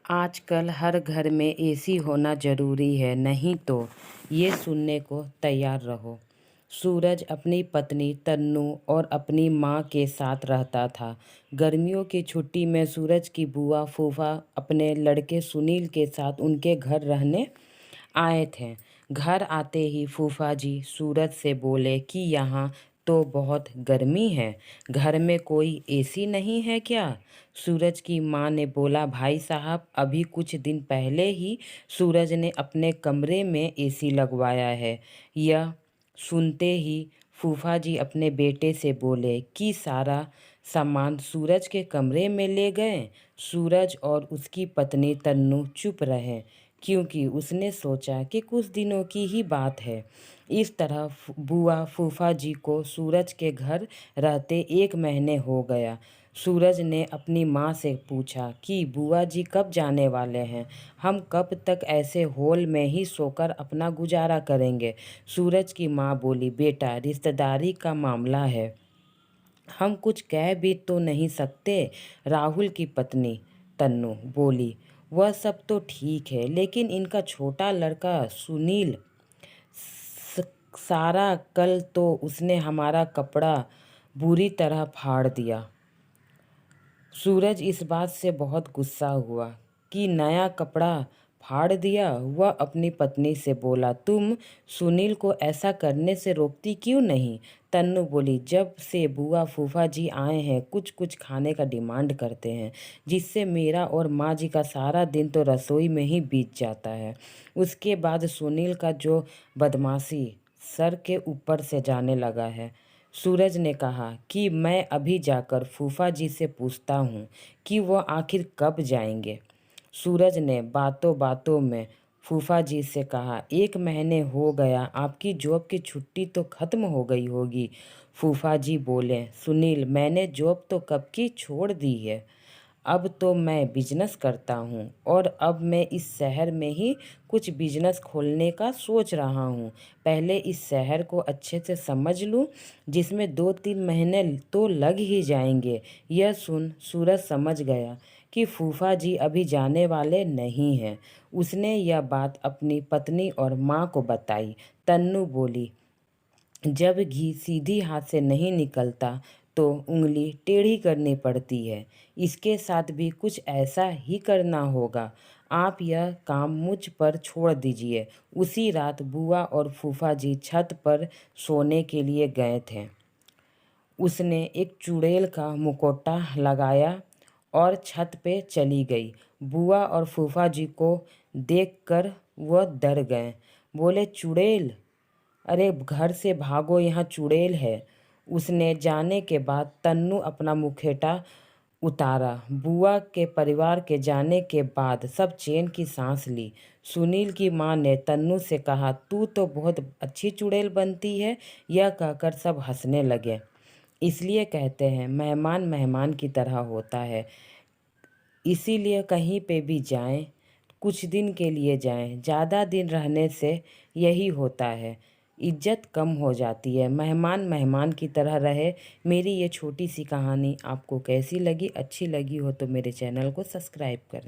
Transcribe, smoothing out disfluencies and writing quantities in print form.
आजकल हर घर में एसी होना ज़रूरी है, नहीं तो ये सुनने को तैयार रहो। सूरज अपनी पत्नी तन्नू और अपनी माँ के साथ रहता था। गर्मियों की छुट्टी में सूरज की बुआ फूफा अपने लड़के सुनील के साथ उनके घर रहने आए थे। घर आते ही फूफा जी सूरज से बोले कि यहाँ तो बहुत गर्मी है, घर में कोई एसी नहीं है क्या? सूरज की माँ ने बोला, भाई साहब अभी कुछ दिन पहले ही सूरज ने अपने कमरे में एसी लगवाया है। यह सुनते ही फूफा जी अपने बेटे से बोले कि सारा सामान सूरज के कमरे में ले गए। सूरज और उसकी पत्नी तन्नू चुप रहे क्योंकि उसने सोचा कि कुछ दिनों की ही बात है। इस तरह बुआ फूफा जी को सूरज के घर रहते 1 महीने हो गया। सूरज ने अपनी माँ से पूछा कि बुआ जी कब जाने वाले हैं? हम कब तक ऐसे हॉल में ही सोकर अपना गुजारा करेंगे? सूरज की माँ बोली, बेटा रिश्तेदारी का मामला है, हम कुछ कह भी तो नहीं सकते। राहुल की पत्नी तन्नू बोली, वह सब तो ठीक है, लेकिन इनका छोटा लड़का सुनील, स- सारा कल तो उसने हमारा कपड़ा बुरी तरह फाड़ दिया। सूरज इस बात से बहुत गुस्सा हुआ कि नया कपड़ा फाड़ दिया। वह अपनी पत्नी से बोला, तुम सुनील को ऐसा करने से रोकती क्यों नहीं? तन्नू बोली, जब से बुआ फूफा जी आए हैं कुछ कुछ खाने का डिमांड करते हैं, जिससे मेरा और माँ जी का सारा दिन तो रसोई में ही बीत जाता है। उसके बाद सुनील का जो बदमाशी सर के ऊपर से जाने लगा है। सूरज ने कहा कि मैं अभी जाकर फूफा जी से पूछता हूँ कि वो आखिर कब जाएंगे। सूरज ने बातों बातों में फूफा जी से कहा, 1 महीने हो गया, आपकी जॉब की छुट्टी तो ख़त्म हो गई होगी। फूफा जी बोले, सुनील मैंने जॉब तो कब की छोड़ दी है, अब तो मैं बिजनेस करता हूँ और अब मैं इस शहर में ही कुछ बिजनेस खोलने का सोच रहा हूँ। पहले इस शहर को अच्छे से समझ लूँ, जिसमें 2-3 महीने तो लग ही जाएंगे। यह सुन सूरज समझ गया कि फूफा जी अभी जाने वाले नहीं हैं। उसने यह बात अपनी पत्नी और माँ को बताई। तन्नू बोली, जब घी सीधी हाथ से नहीं निकलता तो उंगली टेढ़ी करनी पड़ती है। इसके साथ भी कुछ ऐसा ही करना होगा। आप यह काम मुझ पर छोड़ दीजिए। उसी रात बुआ और फूफा जी छत पर सोने के लिए गए थे। उसने एक चुड़ैल का मुखौटा लगाया और छत पे चली गई। बुआ और फूफा जी को देखकर वह डर गए। बोले, चुड़ैल, अरे घर से भागो, यहाँ चुड़ैल है। उसने जाने के बाद तन्नू अपना मुखौटा उतारा। बुआ के परिवार के जाने के बाद सब चैन की सांस ली। सुनील की माँ ने तन्नू से कहा, तू तो बहुत अच्छी चुड़ैल बनती है। यह कहकर सब हंसने लगे। इसलिए कहते हैं मेहमान मेहमान की तरह होता है। इसीलिए कहीं पे भी जाएं, कुछ दिन के लिए जाएं, ज़्यादा दिन रहने से यही होता है, इज्जत कम हो जाती है। मेहमान मेहमान की तरह रहे। मेरी ये छोटी सी कहानी आपको कैसी लगी? अच्छी लगी हो तो मेरे चैनल को सब्सक्राइब करें।